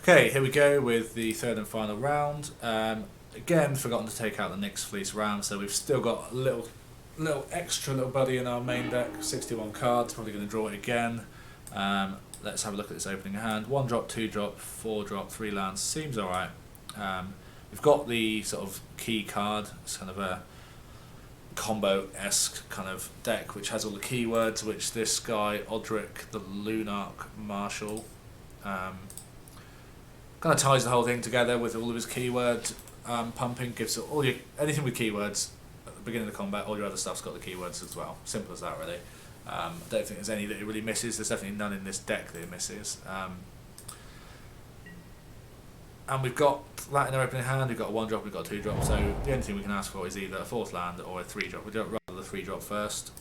Okay, here we go with the third and final round. Again, forgotten to take out the Nyx Fleece Ram, so we've still got a little extra little buddy in our main deck. 61 cards. Probably going to draw it again. Let's have a look at this opening hand. 1 drop, 2 drop, 4 drop, 3 lands. Seems alright. We've got the sort of key card. It's kind of a combo-esque kind of deck which has all the keywords, which this guy, Odric the Lunarch Marshal, kind of ties the whole thing together with all of his keyword pumping. Gives all your anything with keywords at the beginning of the combat. All your other stuff's got the keywords as well. Simple as that, really. I don't think there's any that it really misses. There's definitely none in this deck that it misses. And we've got that in our opening hand. We've got a 1 drop, we've got a 2 drop. So the only thing we can ask for is either a 4th land or a 3 drop. We'd rather the 3 drop first.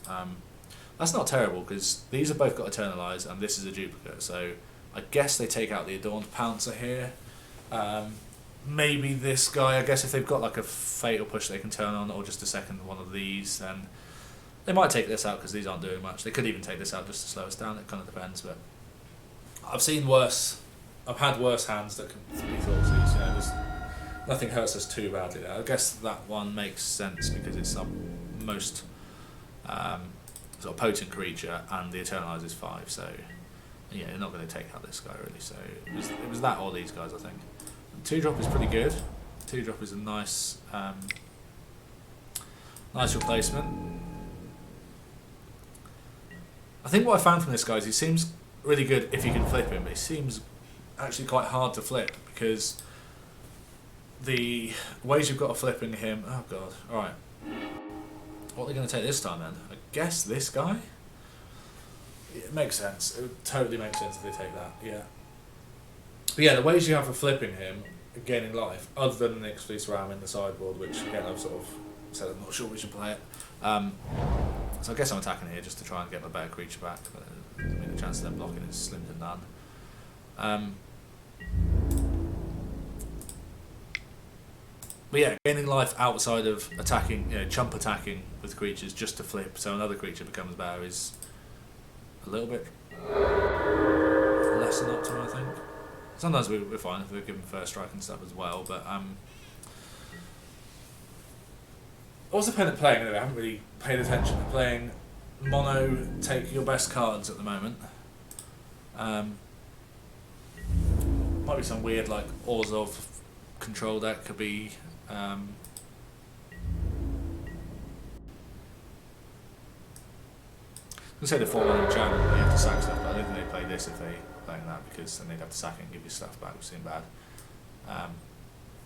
That's not terrible because these have both got Eternalize and this is a duplicate. So I guess they take out the Adorned Pouncer here. Maybe this guy, I guess if they've got like a Fatal Push they can turn on, or just a second one of these, then they might take this out because these aren't doing much. They could even take this out just to slow us down. It kind of depends. But I've seen worse. I've had worse hands that can be Thoughtseize. You know, nothing hurts us too badly there. I guess that one makes sense because it's our most sort of potent creature, and the Eternalize is 5. So yeah, you're not going to take out this guy really. So it was that or these guys, I think. 2 drop is pretty good. 2 drop is a nice nice replacement. I think what I found from this guy is he seems really good if you can flip him, but he seems actually quite hard to flip because the ways you've got of flipping him. Oh god! All right, what are they going to take this time then? I guess this guy. It makes sense. It would totally make sense if they take that. Yeah. But yeah, the ways you have for flipping him, gaining life, other than the Nyx Fleece Ram in the sideboard, which again I've sort of said I'm not sure we should play it. So I guess I'm attacking here just to try and get my better creature back. But I mean, the chance of them blocking is slim to none. But yeah, gaining life outside of attacking, chump attacking with creatures just to flip so another creature becomes better is a little bit less than optimal, I think. Sometimes we're fine if we're given first strike and stuff as well, but what's the opponent playing anyway? I haven't really paid attention. They're playing mono, take your best cards at the moment. Might be some weird like Orzhov control deck, could be I'm gonna say the 4-1 channel, you have to sack stuff, but I don't think they play this if they playing that because then they'd have to sack it and give you stuff back, which seems bad.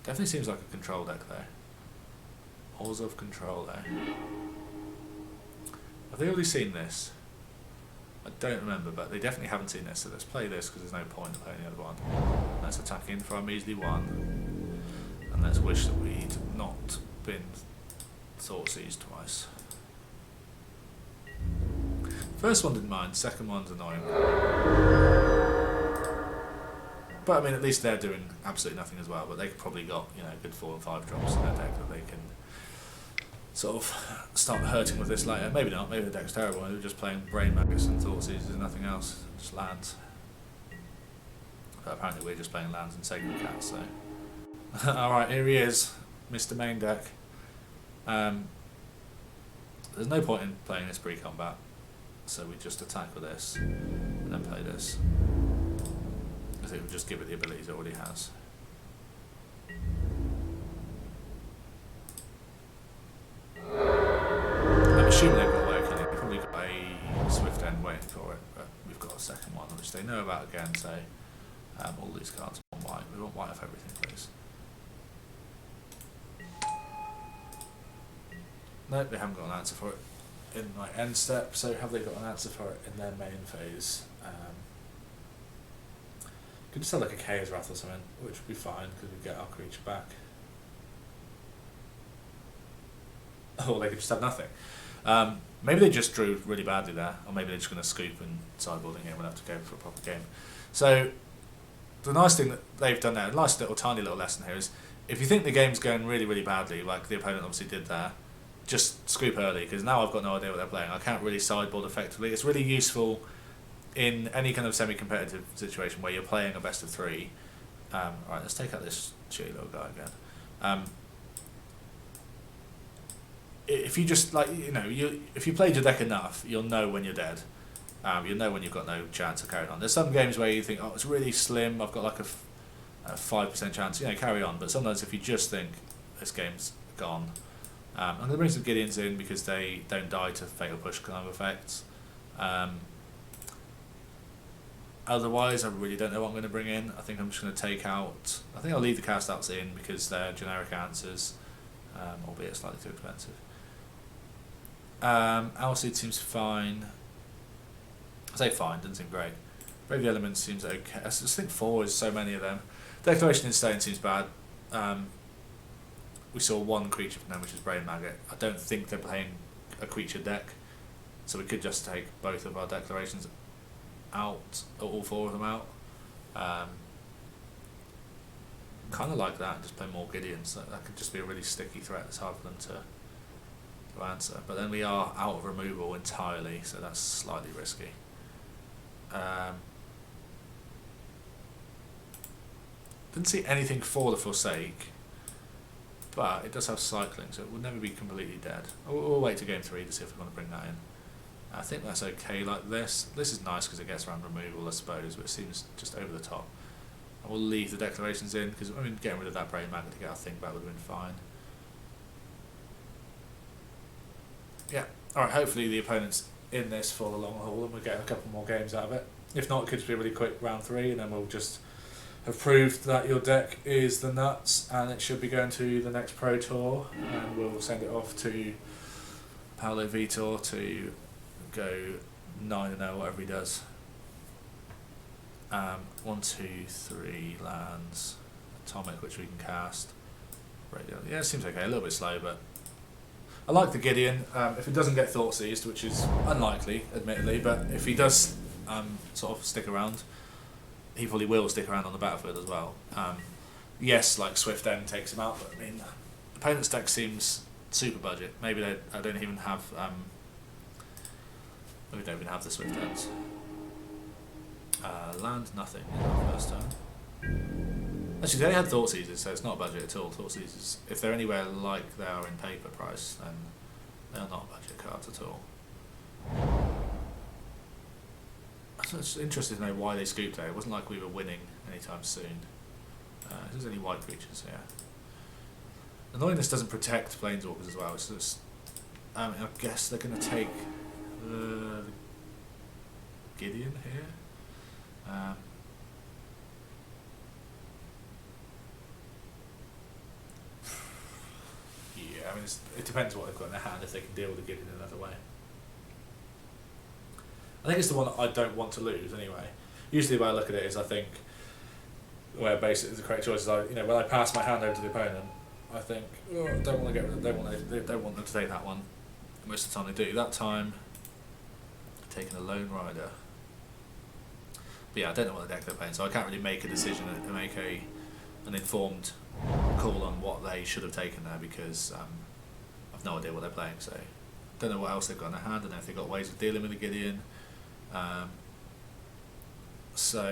Definitely seems like a control deck there. Orzhov control there. Have they already seen this? I don't remember, but they definitely haven't seen this, so let's play this because there's no point in playing the other one. Let's attack in for our measly 1, and let's wish that we'd not been Thoughtseize twice. First one didn't mind, second one's annoying. But I mean, at least they're doing absolutely nothing as well, but they've probably got, good 4 and 5 drops in their deck that they can sort of start hurting with this later. Maybe not, maybe the deck's terrible, maybe they're just playing Brain Magus and Thoughtseizes and nothing else, just lands. But apparently we're just playing lands and Sacred Cat, so... Alright, here he is, Mr. Main Deck. There's no point in playing this pre-combat, so we just attack with this, and then play this. I think we'll just give it the abilities it already has. I'm assuming they've got Awakening. They've probably got a Swift End waiting for it, but we've got a second one, which they know about again, so all these cards want white. We want white of everything, please. Nope, they haven't got an answer for it in my end step, so have they got an answer for it in their main phase? Could just have like a Chaos Wrath or something, which would be fine because we get our creature back. Or they could just have nothing. Maybe they just drew really badly there, or maybe they're just going to scoop and sideboarding here and we'll have to go for a proper game. So the nice thing that they've done there, a nice little tiny little lesson here is, if you think the game's going really, really badly, like the opponent obviously did there, just scoop early, because now I've got no idea what they're playing. I can't really sideboard effectively. It's really useful in any kind of semi-competitive situation where you're playing a best of 3 Alright, let's take out this shitty little guy again. If you just, like, if you played your deck enough, you'll know when you're dead. You'll know when you've got no chance of carrying on. There's some games where you think, oh, it's really slim, I've got like a 5% chance, carry on. But sometimes if you just think, this game's gone. I'm going to bring some Gideons in because they don't die to Fatal Push kind of effects. Otherwise, I really don't know what I'm going to bring in. I think I'm just going to take out... I think I'll leave the cast outs in because they're generic answers, albeit slightly too expensive. Alcid seems fine. I say fine, doesn't seem great. Brave the Elements seems okay. I just think 4 is so many of them. Declaration in Stone seems bad. We saw one creature from them, which is Brain Maggot. I don't think they're playing a creature deck, so we could just take both of our declarations out, or all 4 of them out. Kind of like that, just play more Gideons. That could just be a really sticky threat. It's hard for them to answer. But then we are out of removal entirely, so that's slightly risky. Didn't see anything for the Forsake, but it does have cycling, so it will never be completely dead. We'll wait to game 3 to see if we want to bring that in. I think that's okay like this. This is nice because it gets around removal, I suppose, but it seems just over the top. And we'll leave the declarations in because, getting rid of that Brain Magnet to get our thing back would have been fine. Yeah, alright, hopefully the opponent's in this for the long haul and we're getting a couple more games out of it. If not, it could just be a really quick round 3 and then we'll just have proved that your deck is the nuts and it should be going to the next Pro Tour, and we'll send it off to Paolo Vitor to go 9-0, whatever he does. 1, 2, 3 lands. Atomic, which we can cast. Radio. Yeah, it seems okay. A little bit slow, but I like the Gideon. If it doesn't get Thought Seized, which is unlikely, admittedly, but if he does sort of stick around, he probably will stick around on the battlefield as well. Yes, like Swift End takes him out, but opponent's deck seems super budget. Maybe I don't even have. We don't even have the Swift Ends. Land nothing in our first turn. Actually, they had Thought Seizers, so it's not budget at all. Thought Seizers, if they're anywhere like they are in paper price, then they're not budget cards at all. I'm just interested to know why they scooped there. It wasn't like we were winning anytime soon. If there's any white creatures here. Annoyingness doesn't protect Planeswalkers as well. It's just, I guess they're going to take the Gideon here. Yeah, it depends what they've got in their hand if they can deal with the Gideon another way. I think it's the one that I don't want to lose anyway. Usually the way I look at it is I think where basically the correct choice is when I pass my hand over to the opponent, I think, oh, I don't want to get rid of they don't want them to take that one. Most of the time they do. That time taking a Lone Rider. But yeah, I don't know what the deck they're playing, so I can't really make a decision and make an informed call on what they should have taken there because I've no idea what they're playing, so don't know what else they've got in their hand. I don't know if they've got ways of dealing with the Gideon. So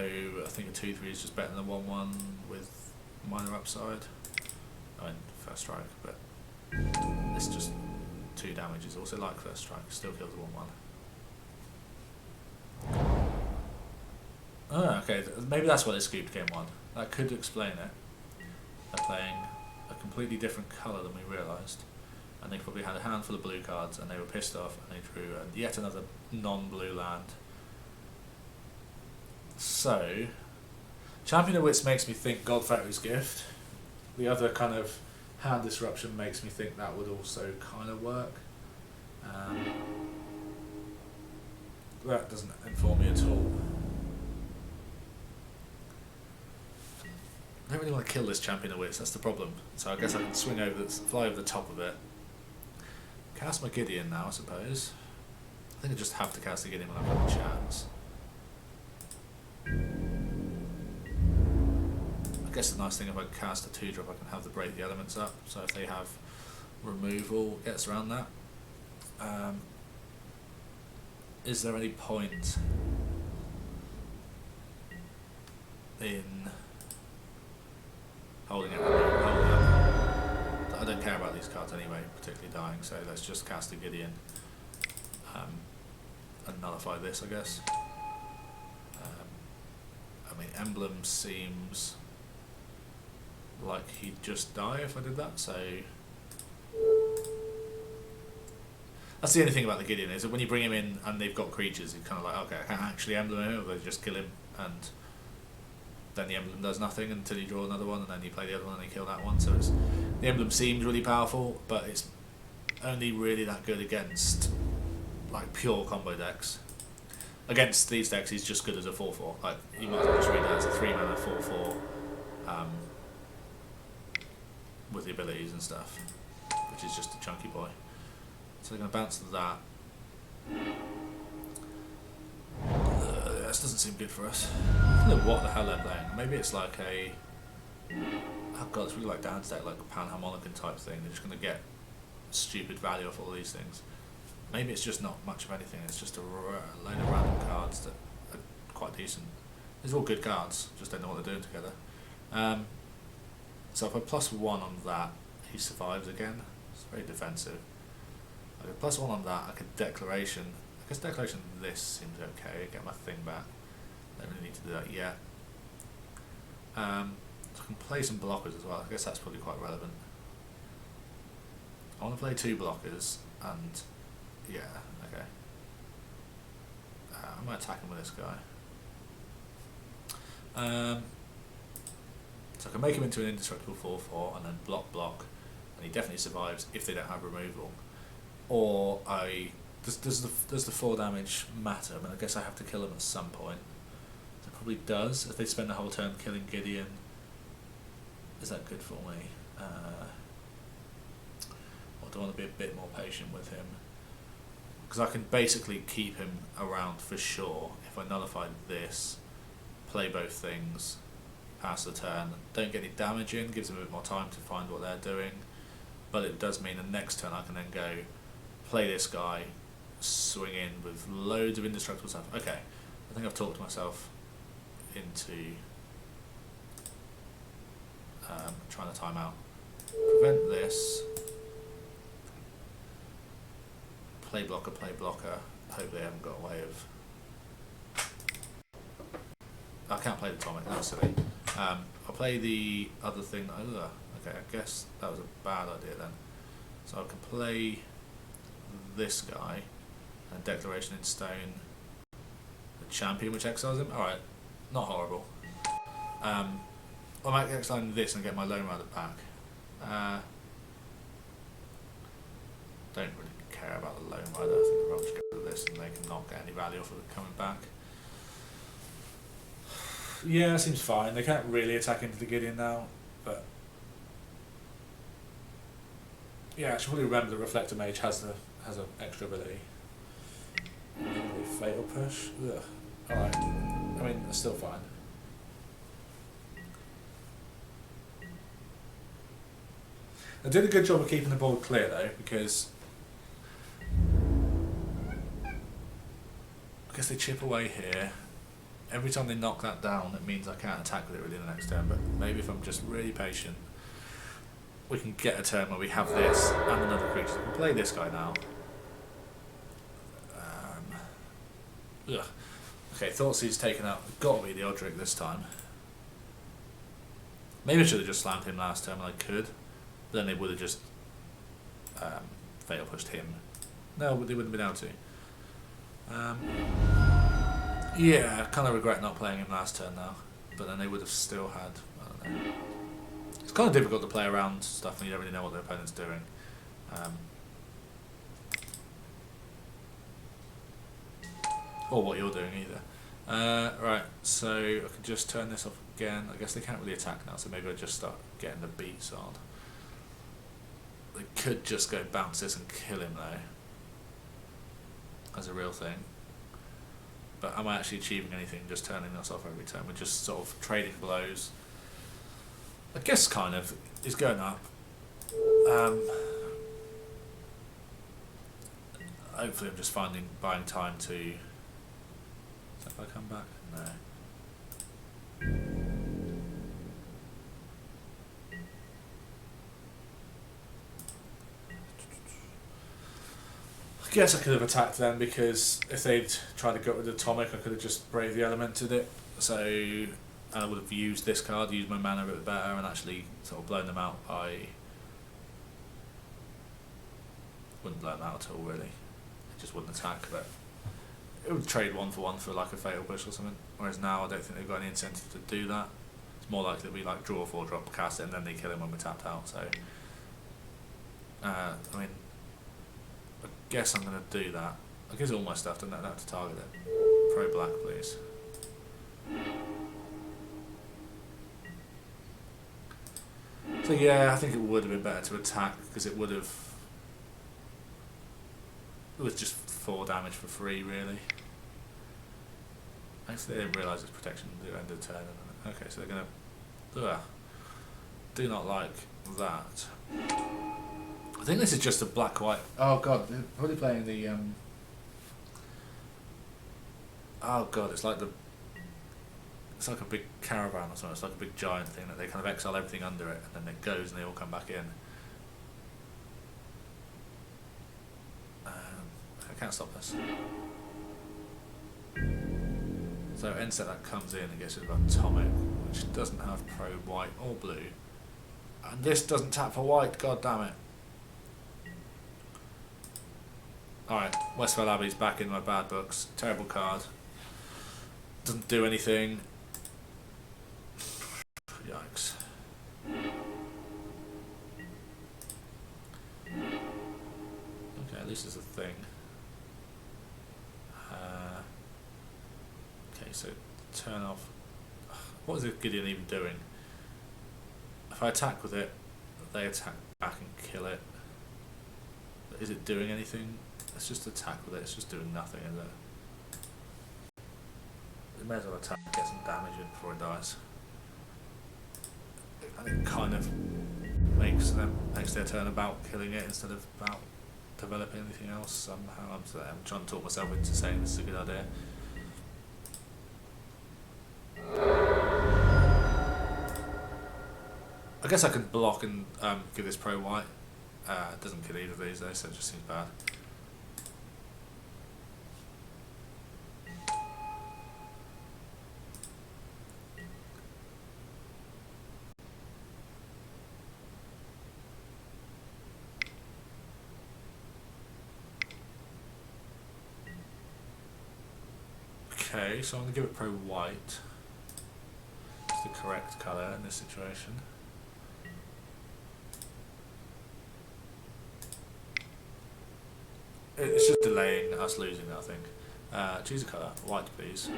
I think a 2/3 is just better than a 1/1 with minor upside. First strike, but it's just 2 damage. It's also like first strike, still kills the 1/1. Oh, okay, maybe that's why they scooped game 1. That could explain it. They're playing a completely different colour than we realised. And they probably had a handful of blue cards and they were pissed off and they drew yet another non-blue land. So, Champion of Wits makes me think God Factory's Gift. The other kind of hand disruption makes me think that would also kind of work. That doesn't inform me at all. I don't really want to kill this Champion of Wits, that's the problem. So I guess I can fly over the top of it. Cast my Gideon now, I suppose. I think I just have to cast the Gideon when I've got the chance. I guess the nice thing if I cast a 2-drop, I can have the Break the Elements up. So if they have removal, it gets around that. Is there any point in holding it, holding up. I don't care about these cards anyway, particularly dying, so let's just cast a Gideon and nullify this, I guess. I mean, Emblem seems like he'd just die if I did that, so that's the only thing about the Gideon, is that when you bring him in and they've got creatures, it's kind of like, okay, I can't actually emblem him, or they just kill him, and then the emblem does nothing until you draw another one, and then you play the other one and you kill that one. So it's, the emblem seems really powerful, but it's only really that good against like pure combo decks. Against these decks, he's just good as a 4/4. Like, you might as well just read that as a 3-mana 4/4 with the abilities and stuff, which is just a chunky boy. So they're going to bounce that. This doesn't seem good for us. I don't know what the hell they're playing. Maybe it's like a... Oh god, it's really like Dan's deck, like a Panharmonicon type thing. They're just going to get stupid value off all these things. Maybe it's just not much of anything. It's just a load of random cards that are quite decent. These are all good cards, just don't know what they're doing together. So if I +1 on that, he survives again. It's very defensive. I could +1 on that, I could Declaration. I guess Declaration this seems okay, get my thing back. Don't really need to do that yet. So I can play some blockers as well, I guess that's probably quite relevant. I want to play 2 blockers, and yeah, okay. I'm going to attack him with this guy. So I can make him into an indestructible 4/4 and then block, and he definitely survives if they don't have removal. Or does the 4 damage matter? I mean, I guess I have to kill him at some point. It probably does. If they spend the whole turn killing Gideon, is that good for me? Or do I want to be a bit more patient with him? Because I can basically keep him around for sure if I nullify this, play both things, pass the turn, don't get any damage in, gives them a bit more time to find what they're doing, but it does mean the next turn I can then go play this guy, swing in with loads of indestructible stuff. Okay, I think I've talked myself into trying to time out. Prevent this. Play blocker, hope they haven't got a way of... I can't play the Atomic, that's silly. I'll play the other thing. Okay, I guess that was a bad idea then. So I can play this guy and Declaration in Stone, the Champion, which exiles him. Alright, not horrible. I might exile this and get my Lone Rider back. Don't really care about the Lone Rider. I think I'll just get rid of this and they can not get any value off of it coming back. Yeah, that seems fine. They can't really attack into the Gideon now, but yeah, I should probably remember that Reflector Mage has an extra ability. Fatal Push. Ugh. Alright. I mean, it's still fine. I did a good job of keeping the board clear though, because I guess they chip away here. Every time they knock that down, it means I can't attack with it really the next turn, but maybe if I'm just really patient, we can get a turn where we have this and another creature. We can play this guy now. Okay, Thoughtseize taken out. Got to be the Odric this time. Maybe I should have just slammed him last time, and I could. But then they would have just fatal pushed him. No, they wouldn't have been able to. Yeah, I kind of regret not playing him last turn now. But then they would have still had... I don't know. It's kind of difficult to play around stuff when you don't really know what the opponent's doing. Or what you're doing either. Right, so I can just turn this off again. I guess they can't really attack now, so maybe I'll just start getting the beats on. They could just go bounce this and kill him though. As a real thing. But am I actually achieving anything just turning this off every turn? We're just sort of trading blows. I guess kind of. He's going up. Hopefully I'm just buying time to... If I come back? No. guess I could have attacked them, because if they'd tried to go with the Atomic, I could have just Brave the Elemented it. So, and I would have used this card, used my mana a bit better, and actually sort of blown them out. I wouldn't blow them out at all, really. It just wouldn't attack, but it would trade 1 for like a Fatal Push or something. Whereas now I don't think they've got any incentive to do that. It's more likely to be like draw a 4-drop, cast it, and then they kill him when we're tapped out. So, I mean, I guess I'm going to do that. I guess all my stuff, don't have to target it. Pro black, please. So yeah, I think it would have been better to attack, because it would have... It was just 4 damage for free, really. Actually, they didn't realise it's protection at the end of the turn. Okay, so they're going to... Do not like that. I think this is just a black-white... Oh god, they're probably playing the... Oh god, it's like the... It's like a big caravan or something. It's like a big giant thing that they kind of exile everything under it, and then it goes and they all come back in. I can't stop this. So end set that comes in and gets rid of Atomic, which doesn't have pro white or blue. And this doesn't tap for white, god damn it. Alright, Westphal Abbey's back in my bad books. Terrible card. Doesn't do anything. Yikes. Okay, at least there's a thing. Okay, so turn off. What is the Gideon even doing? If I attack with it, they attack back and kill it. But is it doing anything? Let's just attack with it. It's just doing nothing, is it? It may as well attack, get some damage in before it dies. And it kind of makes their turn about killing it instead of about developing anything else somehow. I'm trying to talk myself into saying this is a good idea. I guess I can block and give this pro white. It doesn't kill either of these though, so it just seems bad. Okay, so I'm going to give it pro white. It's the correct colour in this situation. It's just delaying us losing, I think. Choose a colour. White, please.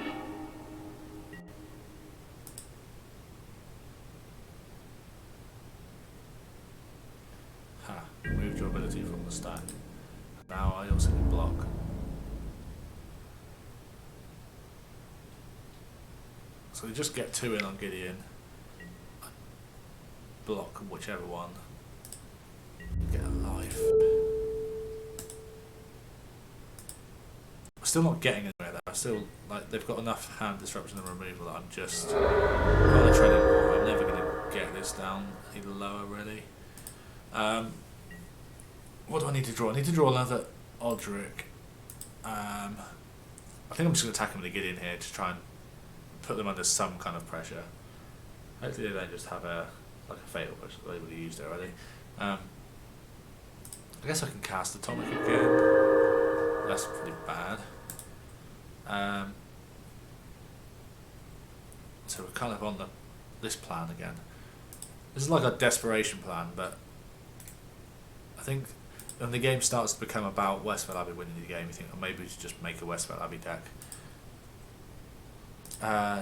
Ha. Removed your ability from the stack. Now I also can block. So we just get 2 in on Gideon. Block whichever one. Get a life. I'm still not getting anywhere there. I'm still, like, they've got enough hand disruption and removal that I'm just on the treading water. I'm never going to get this down any lower, really. What do I need to draw? I need to draw another Odric. I think I'm just going to attack him with a Gideon here to try and put them under some kind of pressure. Hopefully they don't just have a fatal push. They've already used it already. I guess I can cast Atomic again. That's pretty bad. So we're kind of on this plan again. This is like a desperation plan, but I think when the game starts to become about Westphal Abbey winning the game, you think, oh, maybe we should just make a Westphal Abbey deck.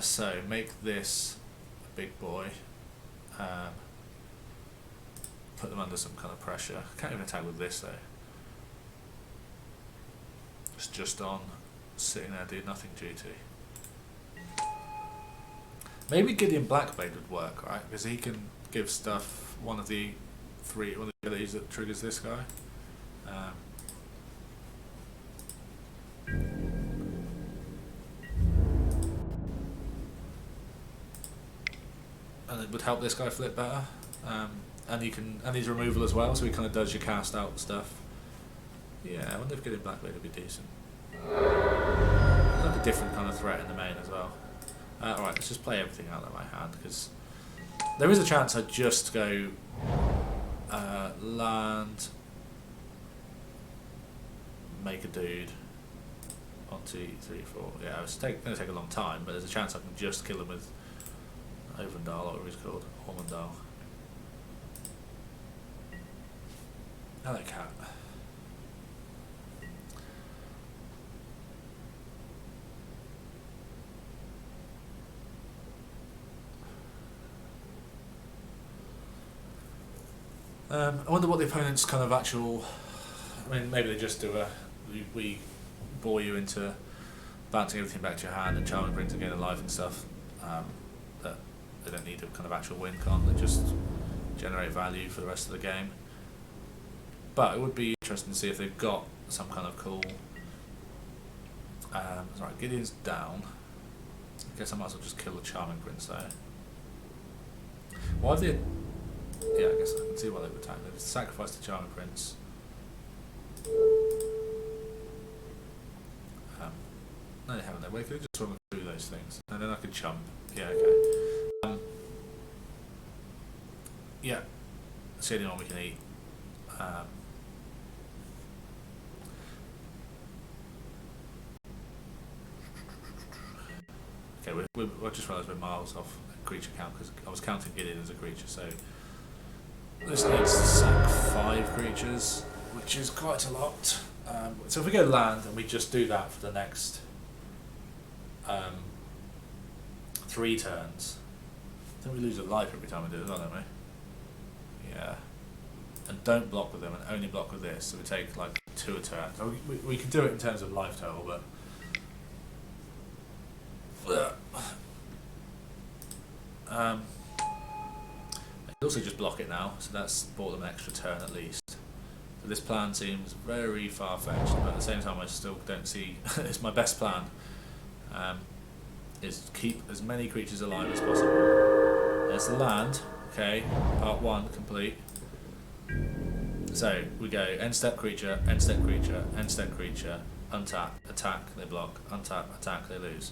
So make this a big boy. Put them under some kind of pressure. Can't even attack with this though. It's just on sitting there doing nothing duty. Maybe Gideon Blackblade would work, right? Because he can give stuff one of the abilities that triggers this guy. And it would help this guy flip better. And he's removal as well, so he kind of does your cast out stuff. Yeah, I wonder if getting Blackblade would be decent. It's like a different kind of threat in the main as well. Alright, let's just play everything out of my hand, because there is a chance I'd just go land, make a dude. 1, 2, 3, 4. Yeah, it's going to take a long time, but there's a chance I can just kill him with Ovendal, or whatever he's called, Ormondal. Hello, cat. I wonder what the opponent's kind of actual. I mean, maybe they just do we bore you into bouncing everything back to your hand and Charming Prince again alive and stuff. That they don't need a kind of actual win con. They just generate value for the rest of the game. But it would be interesting to see if they've got some kind of cool. Sorry, Gideon's down. I guess I might as well just kill the Charming Prince though. Why have they? Yeah, I guess I can see why they've attacked. They've sacrificed the Charming Prince. No, they haven't. They could have just run through those things, and then I could chump. Yeah, okay. Yeah, that's the only one we can eat. Okay, I just realised we're miles off creature count because I was counting Gideon as a creature, so this needs to sack 5 creatures, which is quite a lot. So if we go land and we just do that for the next 3 turns, then we lose a life every time we do it, don't we? Yeah. And don't block with them, and only block with this, so we take like 2 a turn. So we can do it in terms of life total, but I can also just block it now, so that's bought them an extra turn at least. So this plan seems very far-fetched, but at the same time I still don't see it's my best plan. Is keep as many creatures alive as possible. There's the land, okay, part 1 complete. So we go end step creature, end step creature, end step creature, untap, attack, they block, untap, attack, they lose.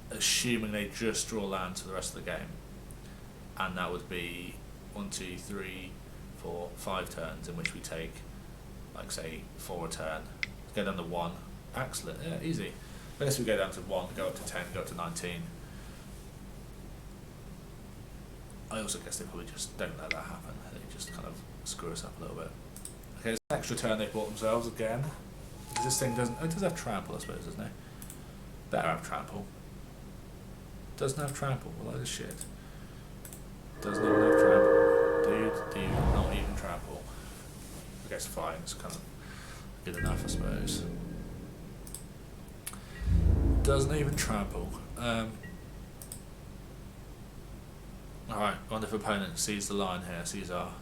Assuming they just draw land for the rest of the game, and that would be 1, 2, 3, 4, 5 turns in which we take, like say 4 a turn, go down to 1. Excellent, yeah, easy. I guess we go down to 1, go up to 10, go up to 19. I also guess they probably just don't let that happen. They just kind of screw us up a little bit. Okay, there's an extra turn they bought themselves again. This thing doesn't. Oh, it does have trample, I suppose, doesn't it? Better have trample. Doesn't have trample. Well, that is shit. Doesn't even have trample. Dude, not even trample. I guess fine. It's kind of good enough, I suppose. Doesn't even trample. Alright, I wonder if opponent sees the line here, sees our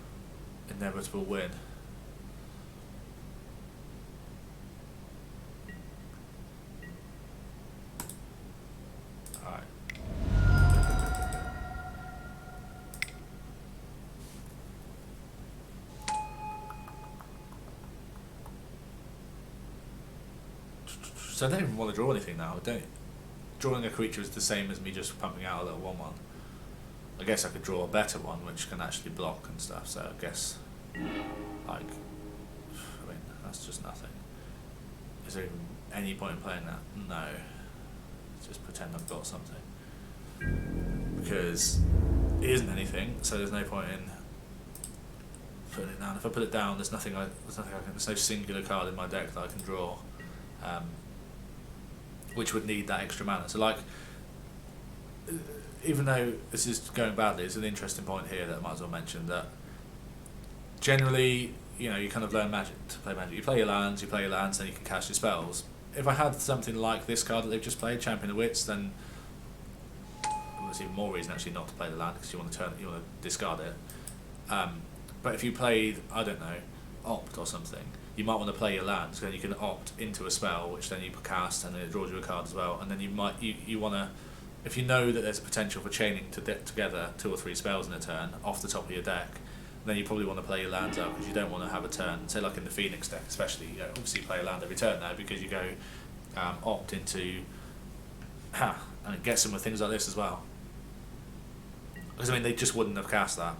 inevitable win. Alright. So I don't even want to draw anything now. Drawing a creature is the same as me just pumping out a little 1/1. I guess I could draw a better one which can actually block and stuff, so I guess, like, I mean, that's just nothing. Is there even any point in playing that? No. Just pretend I've got something. Because it isn't anything, so there's no point in putting it down. If I put it down, there's no singular card in my deck that I can draw, which would need that extra mana. So like, even though this is going badly, it's an interesting point here that I might as well mention, that generally, you kind of learn Magic to play Magic. You play your lands, then you can cast your spells. If I had something like this card that they've just played, Champion of Wits, then there's even more reason actually not to play the land, because you want to discard it. But if you played, I don't know, Opt or something, you might want to play your land, so then you can opt into a spell, which then you cast, and then it draws you a card as well. And then you want to, if you know that there's a potential for chaining together 2 or 3 spells in a turn off the top of your deck, then you probably want to play your lands out because you don't want to have a turn. Say like in the Phoenix deck, especially, you know, obviously you play a land every turn now because you go opt into and it gets them with things like this as well. Because I mean, they just wouldn't have cast that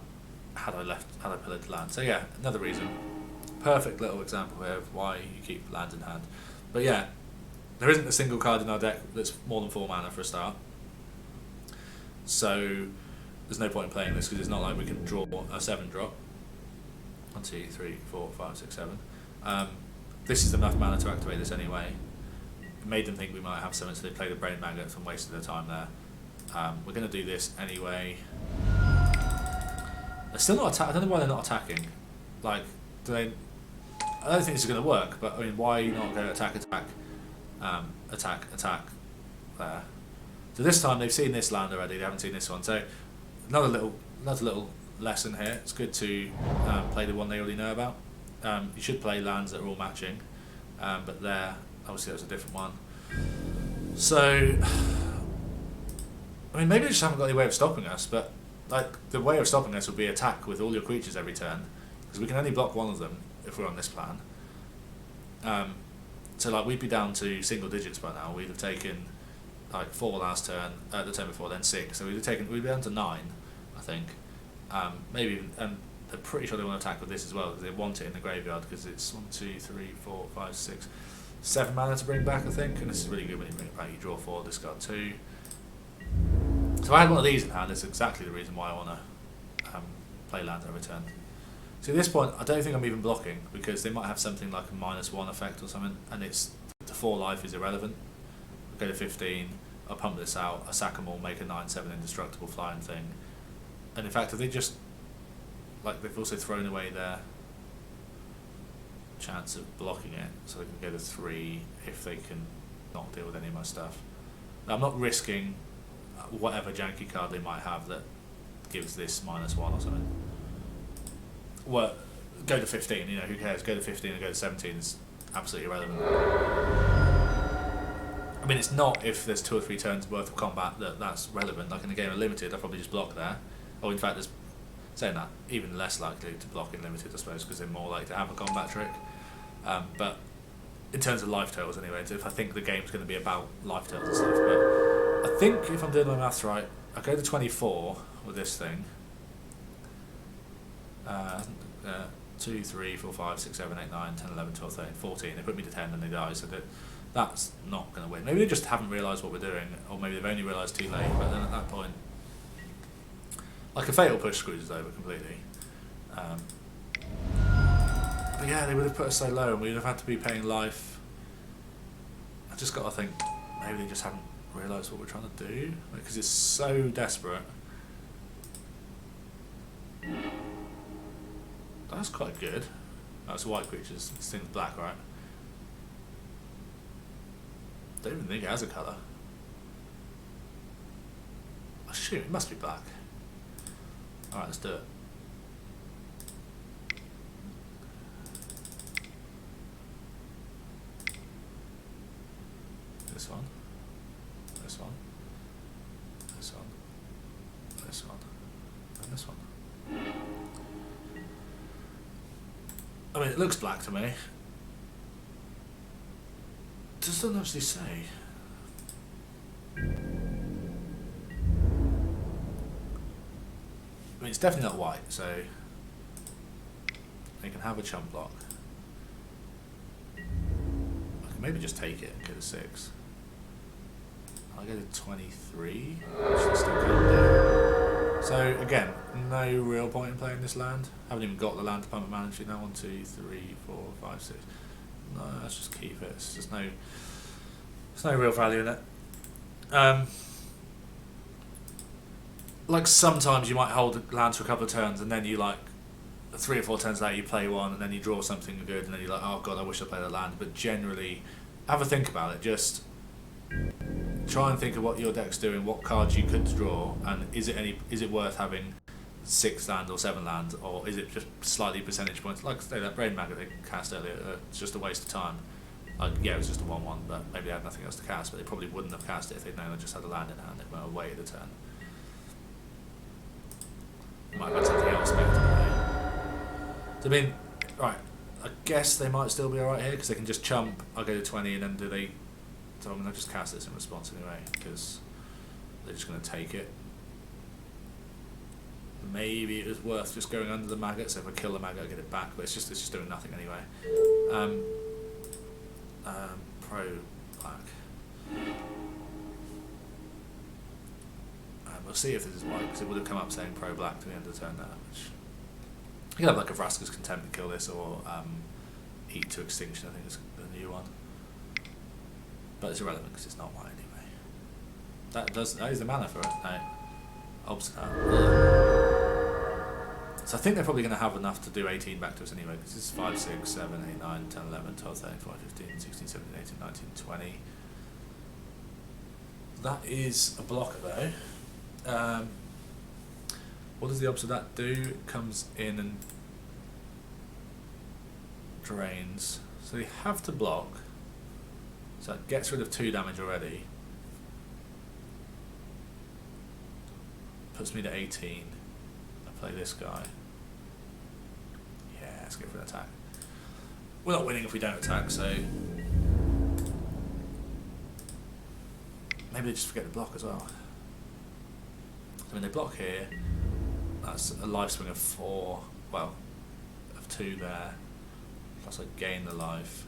had I pillared the land. So yeah, another reason. Perfect little example here of why you keep lands in hand. But yeah, there isn't a single card in our deck that's more than 4 mana for a start. So there's no point in playing this because it's not like we can draw a 7-drop. 1, 2, 3, 4, 5, 6, 7. This is enough mana to activate this anyway. It made them think we might have something, so they played a Brain Maggots and wasted their time there. We're going to do this anyway. They're still not I don't know why they're not attacking. Like, I don't think this is going to work, but I mean, why not go attack, attack there? So this time they've seen this land already, they haven't seen this one. So another little lesson here. It's good to play the one they already know about. You should play lands that are all matching, but there, obviously that's a different one. So, I mean, maybe they just haven't got any way of stopping us, but like the way of stopping us would be attack with all your creatures every turn, because we can only block one of them if we're on this plan. So like we'd be down to single digits by now. We'd have taken like 4 last turn, the turn before, then 6. So we'd be down to 9, I think. Maybe even, and they're pretty sure they want to attack with this as well because they want it in the graveyard because it's 1, 2, 3, 4, 5, 6, 7 mana to bring back, I think. And this is really good when you bring it back. You draw 4, discard 2. So I had one of these in hand. That's exactly the reason why I want to play land every turn. So at this point, I don't think I'm even blocking because they might have something like a -1 effect or something, and it's the 4 life is irrelevant. I'll go to 15. I'll pump this out. I sack them all, make a 9/7 indestructible flying thing. And in fact, if they just they've also thrown away their chance of blocking it, so they can go to 3 if they can not deal with any of my stuff. Now, I'm not risking whatever janky card they might have that gives this -1 or something. Well, go to 15, you know, who cares? Go to 15 and go to 17 is absolutely irrelevant. I mean, it's not if there's 2 or 3 turns worth of combat that's relevant. Like in a game of Limited, I'll probably just block there. Or in fact, there's, saying that, even less likely to block in Limited, I suppose, because they're more likely to have a combat trick. But in terms of life totals anyway, if I think the game's going to be about life totals and stuff, but I think if I'm doing my maths right, I go to 24 with this thing. 2, 3, 4, 5, 6, 7, 8, 9, 10, 11, 12, 13, 14. They put me to 10 and they die, so that's not going to win. Maybe they just haven't realised what we're doing, or maybe they've only realised too late, but then at that point, like a fatal push screws us over completely. But yeah, they would have put us so low and we would have had to be paying life. I just got to think, maybe they just haven't realised what we're trying to do, because it's so desperate. That's quite good. That's white creatures. This thing's black, right? Don't even think it has a colour. I assume it must be black. Alright, let's do it. This one. This one. This one. This one. And this one. I mean, it looks black to me. It just doesn't actually say. I mean, it's definitely not white, so they can have a chump block. I can maybe just take it and go to 6. I'll go to 23, which is still going down. So again, no real point in playing this land. Haven't even got the land to pump and manage it now. 1, 2, 3, 4, 5, 6. No, let's just keep it. It's just there's no real value in it. Like sometimes you might hold a land for a couple of turns and then you 3 or 4 turns later you play one and then you draw something good and then you're like, oh god, I wish I played that land. But generally, have a think about it. Just try and think of what your deck's doing, what cards you could draw, and is it worth having 6 land or 7 land, or is it just slightly percentage points? Like say that Brain Maggot they cast earlier, it's just a waste of time. Like yeah, it was just a 1/1, but maybe they had nothing else to cast, but they probably wouldn't have cast it if they'd known they just had a land in hand. They went away the turn. Might have had something else better to play. So, I mean, right, I guess they might still be alright here because they can just chump, I'll go to 20 and then do they... So I'm going to just cast this in response anyway because they're just going to take it. Maybe it was worth just going under the maggot, so if I kill the maggot I get it back, but it's just doing nothing anyway. Pro black. We'll see if this is white, because it would have come up saying pro black to the end of the turn there, which... You could have like a Vraska's Contempt to kill this, or Eat to Extinction, I think is the new one. But it's irrelevant because it's not white anyway. That is the mana for it. No. Obstinate. So I think they're probably going to have enough to do 18 back to us anyway, because this is 5, 6, 7, 8, 9, 10, 11, 12, 13, 14, 15, 16, 17, 18, 19, 20. That is a blocker though. What does the opposite of that do? It comes in and drains. So they have to block. So it gets rid of 2 damage already. Puts me to 18. I play this guy. Yeah, let's go for an attack. We're not winning if we don't attack, so... Maybe they just forget to block as well. So when they block here, that's a life swing of 4, well, of 2 there, plus I gain the life.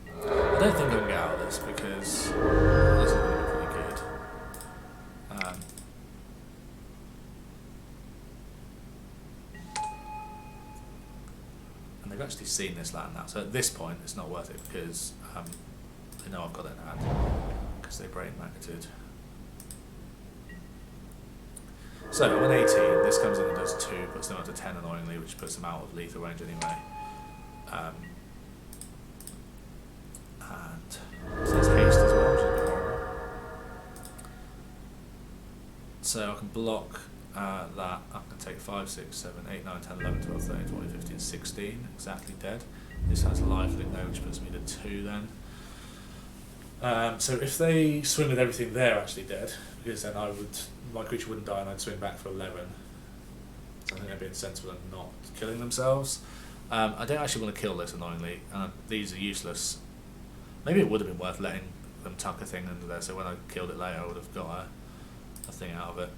I don't think I can get out of this because this is going to be pretty good. And they've actually seen this land now, so at this point it's not worth it because they know I've got it in hand because they brain magneted. So on 18, this comes in and does 2, puts them up to 10 annoyingly, which puts them out of lethal range anyway. And so it's haste as well, which is a bit horrible. So I can block that, I can take 5, 6, 7, 8, 9, 10, 11, 12, 13, 14, 15, 16, exactly dead. This has a lifelink now, which puts me to 2 then. So if they swing with everything, they're actually dead, because then my creature wouldn't die and I'd swing back for 11. So I think they're being sensible and not killing themselves. I don't actually want to kill this, annoyingly, and these are useless. Maybe it would have been worth letting them tuck a thing under there, so when I killed it later I would have got a thing out of it.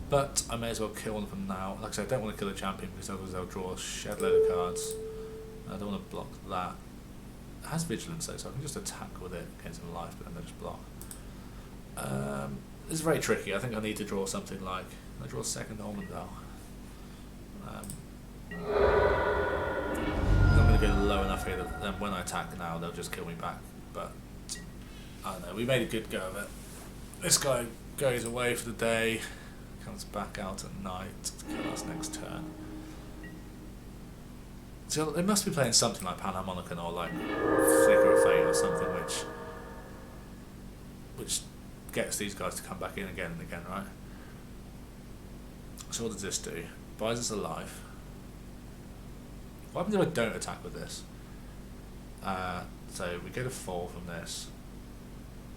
But I may as well kill one of them now. Like I said, I don't want to kill the champion because otherwise they'll draw a shed load of cards. I don't want to block that. It has vigilance though, so I can just attack with it, gain some life, but then they'll just block. This is very tricky. I think I need to draw something like... I draw a second Almondale. I'm going to go low enough here that then when I attack now, they'll just kill me back. But I don't know. We made a good go of it. This guy goes away for the day, comes back out at night to kill us next turn. So they must be playing something like Panharmonicon or like Flicker of Fate or something, which gets these guys to come back in again and again, right? So what does this do? Buys us a life. What happens if I don't attack with this? So we go to 4 from this,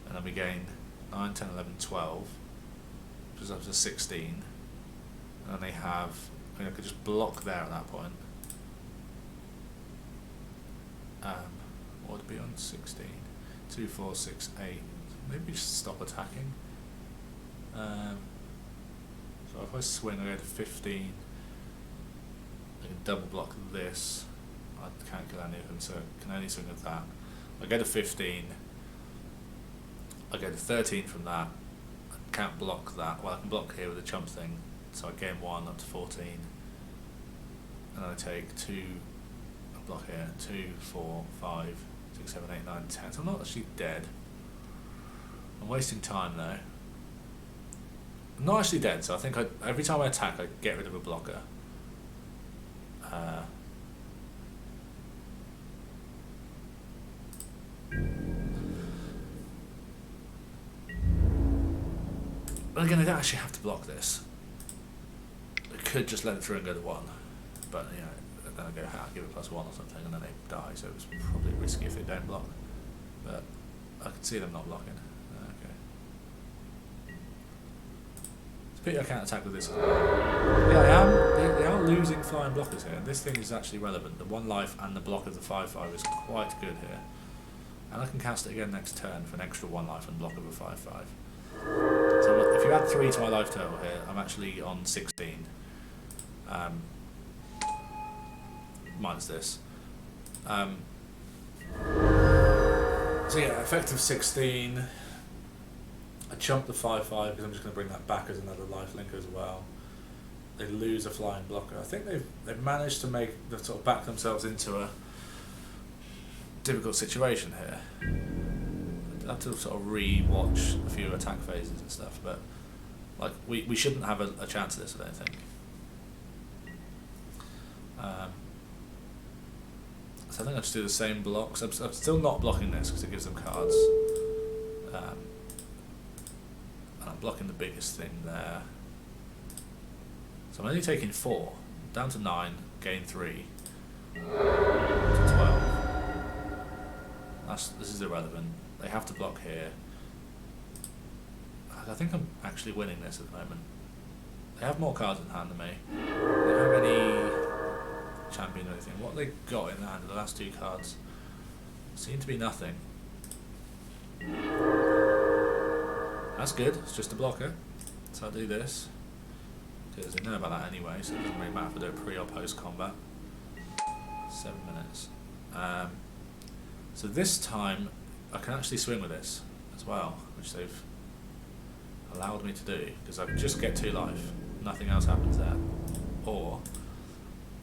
and then we gain 9, 10, 11, 12, which is up to 16, and they have, I could just block there at that point. What would be on 16? 2, 4, 6, 8. Maybe just stop attacking. So if I swing, I go to 15. I can double block this. I can't kill any of them, so I can only swing with that. I go to 15. I go to 13 from that. I can't block that. Well, I can block here with the chump thing. So I gain 1 up to 14. And then I take 2. I block here. 2, 4, 5, 6, 7, 8, 9, 10. So I'm not actually dead. I'm wasting time though. I'm not actually dead, so I think every time I attack, I get rid of a blocker. But again, I don't actually have to block this. I could just let it through and go to 1, but you know, then I go, I'll give it +1 or something, and then they die. So it's probably risky if they don't block. But I can see them not blocking. Okay. So Put your counter attack with this as well. Yeah, they are losing flying blockers here. This thing is actually relevant. The 1 life and the block of the 5/5 is quite good here. And I can cast it again next turn for an extra 1 life and block of a 5/5. So if you add 3 to my life total here, I'm actually on 16. Minus this. So yeah, effective 16. I chump the 5/5 because I'm just going to bring that back as another life linker as well. They lose a flying blocker. I think they've managed to sort of back themselves into a difficult situation here. I have to sort of re-watch a few attack phases and stuff, but like we shouldn't have a chance of this, I don't think. So I think I'll just do the same blocks. I'm still not blocking this because it gives them cards. And I'm blocking the biggest thing there. So I'm only taking 4, down to 9, gain 3, to 12. This is irrelevant. They have to block here. I think I'm actually winning this at the moment. They have more cards in hand than me. They don't have any champion or anything. What they got in hand, the last 2 cards, seem to be nothing. That's good, it's just a blocker. So I'll do this, because they know about that anyway, so it doesn't really matter if I do it pre or post combat. 7 minutes. So this time I can actually swing with this as well, which they've allowed me to do, because I can just get 2 life, nothing else happens there. Or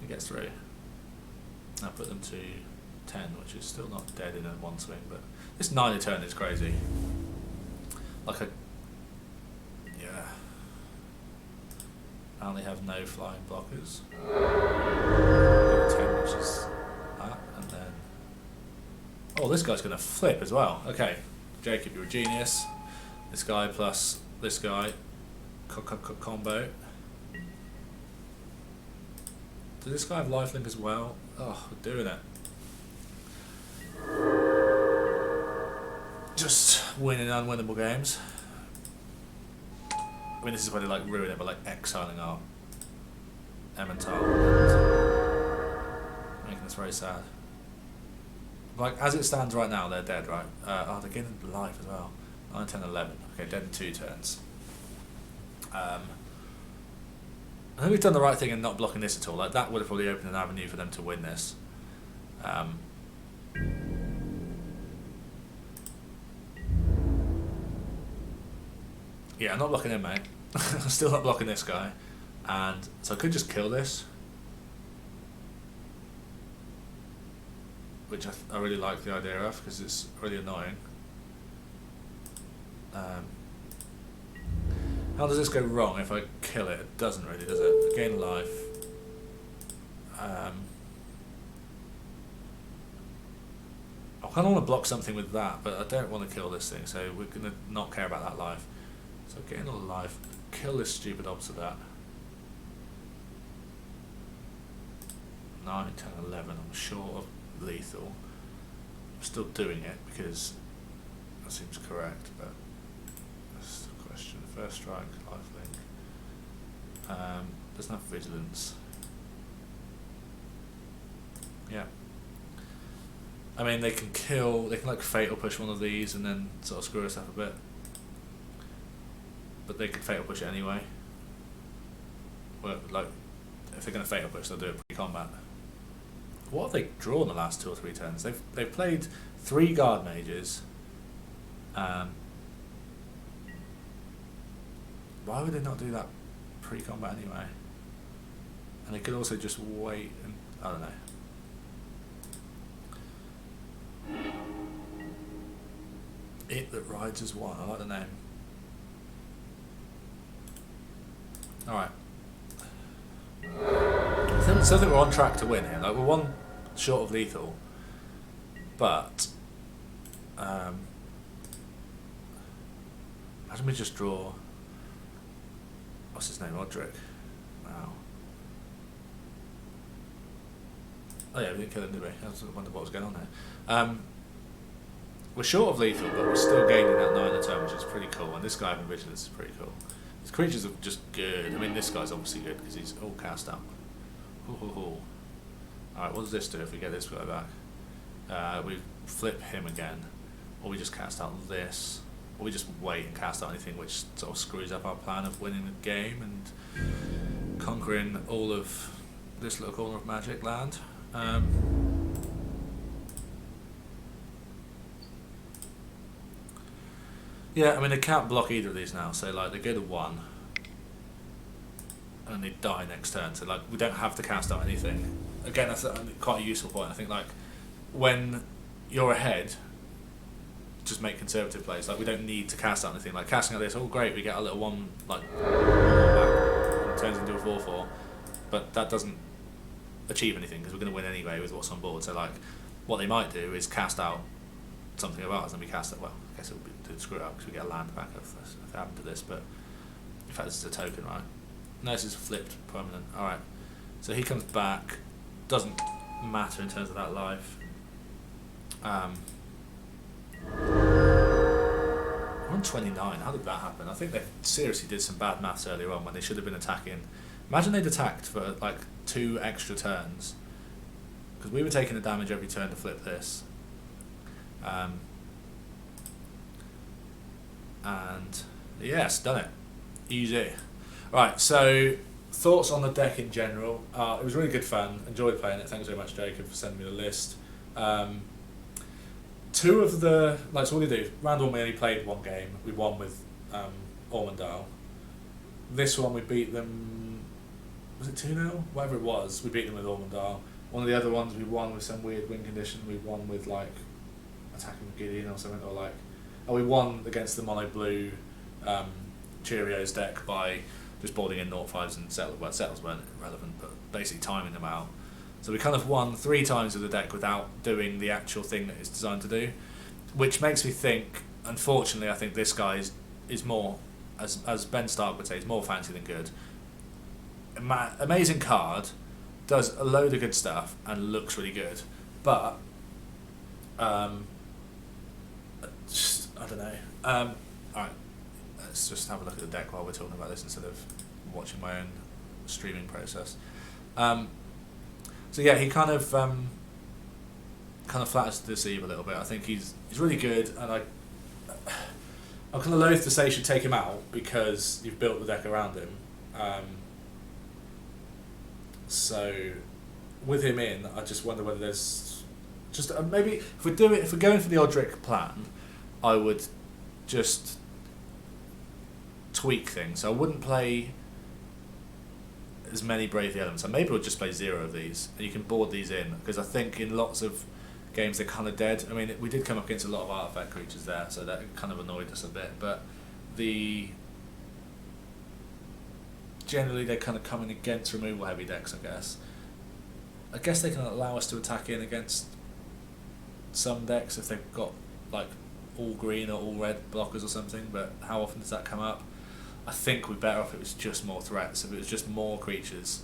it gets through. I put them to 10, which is still not dead in a 1 swing, but this 9 a turn is crazy. Like yeah. I only have no flying blockers. Got a 10, which is that, and then oh, this guy's gonna flip as well. Okay, Jacob, you're a genius. This guy plus this guy combo. Does this guy have lifelink as well? Oh, we're doing it. Just winning unwinnable games. I mean, this is where they like ruin it by like exiling our Emmental and making us very sad. Like, as it stands right now, they're dead, right? Oh, they're getting life as well. 9, 10, 11. Okay, dead in 2 turns. I think we've done the right thing in not blocking this at all. Like, that would have probably opened an avenue for them to win this. Yeah, I'm not blocking him, mate. I'm still not blocking this guy. And so I could just kill this, which I really like the idea of, because it's really annoying. How does this go wrong if I kill it? It doesn't really, does it? I gain life. I kind of want to block something with that, but I don't want to kill this thing, so we're going to not care about that life. So gain a life, kill this stupid obs of that. 9, 10, 11, I'm short of lethal. I'm still doing it because that seems correct, but that's the question. First strike, lifelink. Doesn't have vigilance. Yeah. I mean, they can kill, they can like fatal push one of these and then sort of screw us up a bit. But they could fatal push it anyway. Well, like, if they're going to fatal push, they'll do it pre-combat. What have they drawn the last 2 or 3 turns? They've played 3 guard mages. Why would they not do that pre-combat anyway? And they could also just wait and I don't know. It that rides as one. I like the name. All right. I still think we're on track to win here. Like, we're 1 short of lethal, but imagine we just draw. What's his name? Roderick. Wow. Oh yeah, we didn't kill him, did we? I wonder what was going on there. We're short of lethal, but we're still gaining that 9 a turn, which is pretty cool. And this guy having vigilance is pretty cool. The creatures are just good. I mean, this guy's obviously good because he's all cast out. Alright, what does this do if we get this guy back? We flip him again, or we just cast out this, or we just wait and cast out anything which sort of screws up our plan of winning the game and conquering all of this little corner of Magic land. Yeah, I mean they can't block either of these now, so like they go to 1 and they die next turn, so like we don't have to cast out anything. Again, that's quite a useful point. I think like when you're ahead, just make conservative plays. Like we don't need to cast out anything. Like casting out this, oh great, we get a little 1 like back and turns into a 4/4, but that doesn't achieve anything because we're going to win anyway with what's on board. So like what they might do is cast out something of ours and we cast it. Well, I guess it would be to screw it up because we get a land back if it happened to this, but in fact this is a token, right? No, this is flipped permanent. Alright, so he comes back, doesn't matter in terms of that life. We're on 29, how did that happen? I think they seriously did some bad maths earlier on when they should have been attacking. Imagine they'd attacked for like 2 extra turns, because we were taking the damage every turn to flip this. And yes, done it. Easy. Right, so thoughts on the deck in general. It was really good fun. Enjoyed playing it. Thanks very much, Jacob, for sending me the list. 2 of the so what did we do? Round 1 we only played 1 game. We won with Ormondale. This one we beat them. Was it 2-0? Whatever it was, we beat them with Ormondale. One of the other ones we won with some weird win condition. We won with like attacking Gideon or something, or like. Oh, we won against the mono blue Cheerios deck by just boarding in 0/5s and settles. Well, settles weren't relevant, but basically timing them out. So we kind of won 3 times with the deck without doing the actual thing that it's designed to do, which makes me think. Unfortunately, I think this guy is more, as Ben Stark would say, is more fancy than good. Amazing card, does a load of good stuff and looks really good, but just, I don't know. Alright, let's just have a look at the deck while we're talking about this instead of watching my own streaming process. So yeah, he kind of flatters to deceive a little bit. I think he's really good, and I'm kind of loath to say you should take him out because you've built the deck around him. So with him in, I just wonder whether there's just maybe if we're going for the Odric plan, I would just tweak things. So I wouldn't play as many Brave the Elements. So maybe we'll just play 0 of these, and you can board these in, because I think in lots of games they're kind of dead. I mean, we did come up against a lot of artifact creatures there, so that kind of annoyed us a bit. But generally they're kind of coming against removal heavy decks, I guess. I guess they can allow us to attack in against some decks if they've got like all green or all red blockers or something, but how often does that come up? I think we're better off if it was just more threats, if it was just more creatures,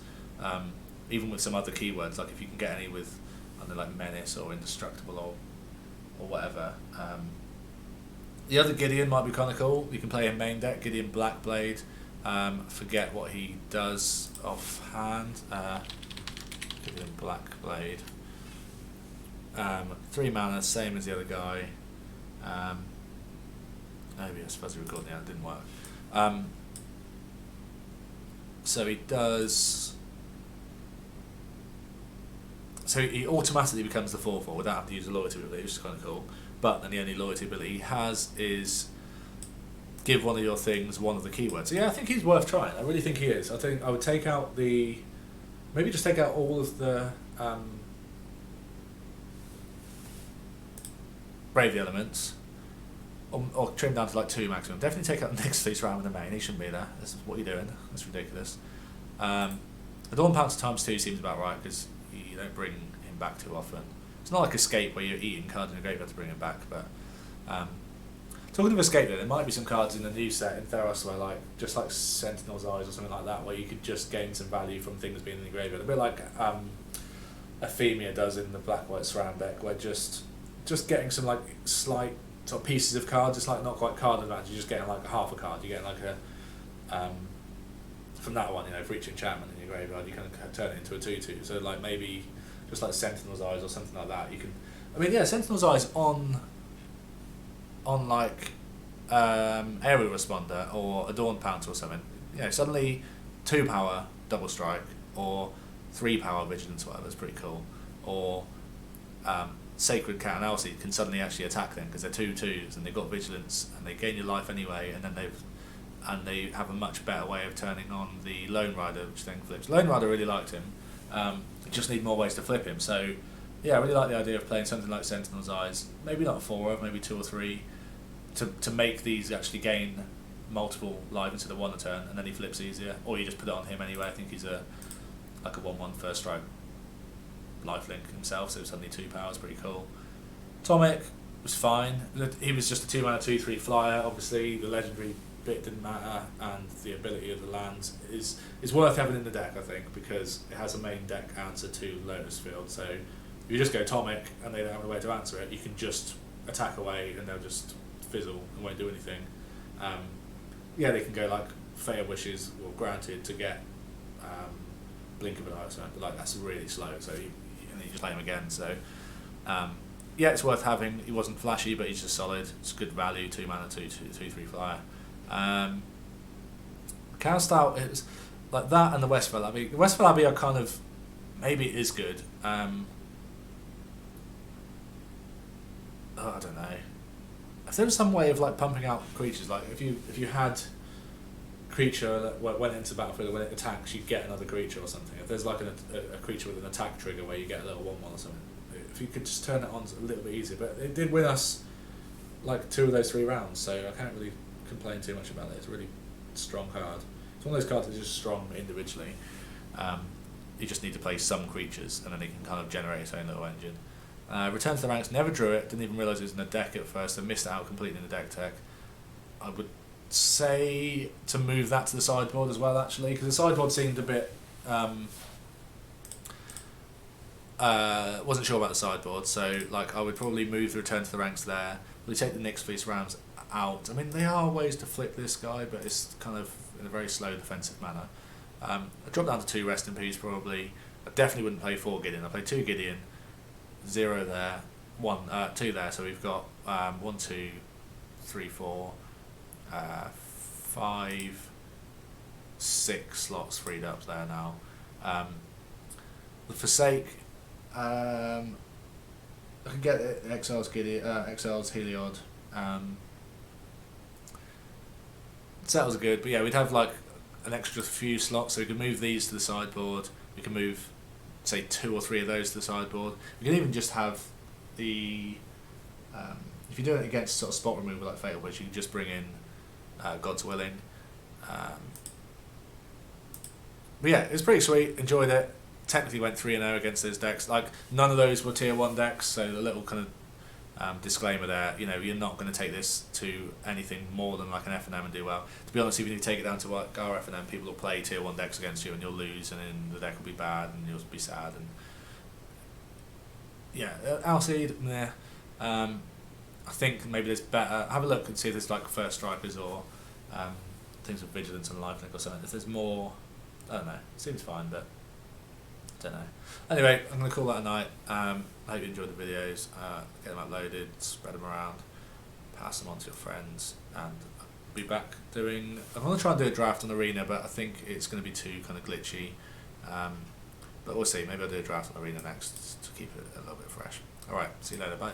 even with some other keywords, like if you can get any with, I don't know, like Menace or Indestructible or whatever. The other Gideon might be kind of cool. You can play in main deck, Gideon Blackblade. Forget what he does offhand. Gideon Blackblade. 3 mana, same as the other guy. Maybe I suppose we recorded it didn't work. So he does. So he automatically becomes the 4/4 without having to use a loyalty ability, which is kind of cool. But then the only loyalty ability he has is give one of your things one of the keywords. So yeah, I think he's worth trying. I really think he is. I think I would take out maybe just take out all of the Brave the Elements, or trim down to like 2 maximum. Definitely take out the next Fleece Ram in the main. He shouldn't be there. This is what you're doing. That's ridiculous. Adorn Pounce times 2 seems about right because you don't bring him back too often. It's not like Escape where you're eating cards in the graveyard to bring him back. But talking of Escape, there might be some cards in the new set in Theros where just like Sentinel's Eyes or something like that, where you could just gain some value from things being in the graveyard. A bit like Ephemia does in the Black-White SRAM deck, where just getting some like slight sort of pieces of cards. It's like not quite card advantage. You're just getting like half a card. You're getting like From that one, for each enchantment in your graveyard, you can turn it into a 2/2. So like maybe just like Sentinel's Eyes or something like that. You can, Sentinel's Eyes on like Aerial Responder or Adorned Pounce or something. Suddenly 2 power double strike or 3 power vigilance, whatever, is pretty cool. Or Sacred Cat and Alseid can suddenly actually attack them because they're 2/2s and they've got vigilance and they gain your life anyway, and then they have a much better way of turning on the Lone Rider, which then flips. Lone Rider really liked him. You just need more ways to flip him. So yeah, I really like the idea of playing something like Sentinel's Eyes. Maybe not 4, maybe 2 or 3, to make these actually gain multiple life instead of 1 a turn, and then he flips easier. Or you just put it on him anyway. I think he's a 1/1 first strike lifelink himself, so suddenly 2 powers, pretty cool. Tomic was fine. He was just a 2-mana 2/3 flyer. Obviously, the legendary bit didn't matter, and the ability of the lands is worth having in the deck, I think, because it has a main deck answer to Lotus Field. So if you just go Tomic and they don't have a way to answer it, you can just attack away and they'll just fizzle and won't do anything. They can go like Fatal Wishes or Granted to get Blink of an Eye or something, but that's really slow, so you just play him again. So it's worth having. He wasn't flashy, but he's just solid. It's good value, 2-mana 2/3 flyer. Cast Out, it was like that, and the Westfell Abbey. The Westfell Abbey are kind of, maybe it is good. I don't know. If there was some way of like pumping out creatures, like if you had creature that went into the battlefield, when it attacks you get another creature or something. If there's like a creature with an attack trigger where you get a little 1/1 or something, if you could just turn it on a little bit easier. But it did win us like 2 of those 3 rounds, so I can't really complain too much about it. It's a really strong card. It's one of those cards that's just strong individually. You just need to play some creatures and then it can kind of generate its own little engine. Return to the Ranks, never drew it, didn't even realise it was in the deck at first, I missed it out completely in the deck tech. I would say to move that to the sideboard as well, actually, because the sideboard seemed a bit wasn't sure about the sideboard, so like I would probably move the Return to the Ranks there. We take the Nyx Fleece Rams out. I mean, there are ways to flip this guy, but it's kind of in a very slow defensive manner. I drop down to 2 Rest in Peace probably. I definitely wouldn't play 4 Gideon. I play 2 Gideon, 0 there, 2 there. So we've got 1, 2, 3, 4, 5, 6 slots freed up there now. The Forsake, I can get Exiles Gideon, Exiles Heliod. Settles are good, but yeah, we'd have like an extra few slots, so we could move these to the sideboard. We can move, say, 2 or 3 of those to the sideboard. We can even just have the, if you're doing it against sort of spot removal like Fatal Wish, you can just bring in God's Willing. But yeah, it was pretty sweet. Enjoyed it. Technically went 3-0 against those decks. Like none of those were tier 1 decks, so a little kind of disclaimer there. You're not going to take this to anything more than like an FNM and do well. To be honest, even if you take it down to like our FNM, people will play tier 1 decks against you and you'll lose, and then the deck will be bad and you'll be sad. And yeah, Alseid, yeah. I think maybe there's better. Have a look and see if there's like First Strikers or things with Vigilance and Lifelink or something. If there's more, I don't know. It seems fine, but don't know. Anyway, I'm going to call that a night. I hope you enjoyed the videos. Get them uploaded, spread them around, pass them on to your friends, and I'll be back doing. I'm going to try and do a draft on Arena, but I think it's going to be too kind of glitchy. But we'll see. Maybe I'll do a draft on Arena next to keep it a little bit fresh. Alright, see you later. Bye.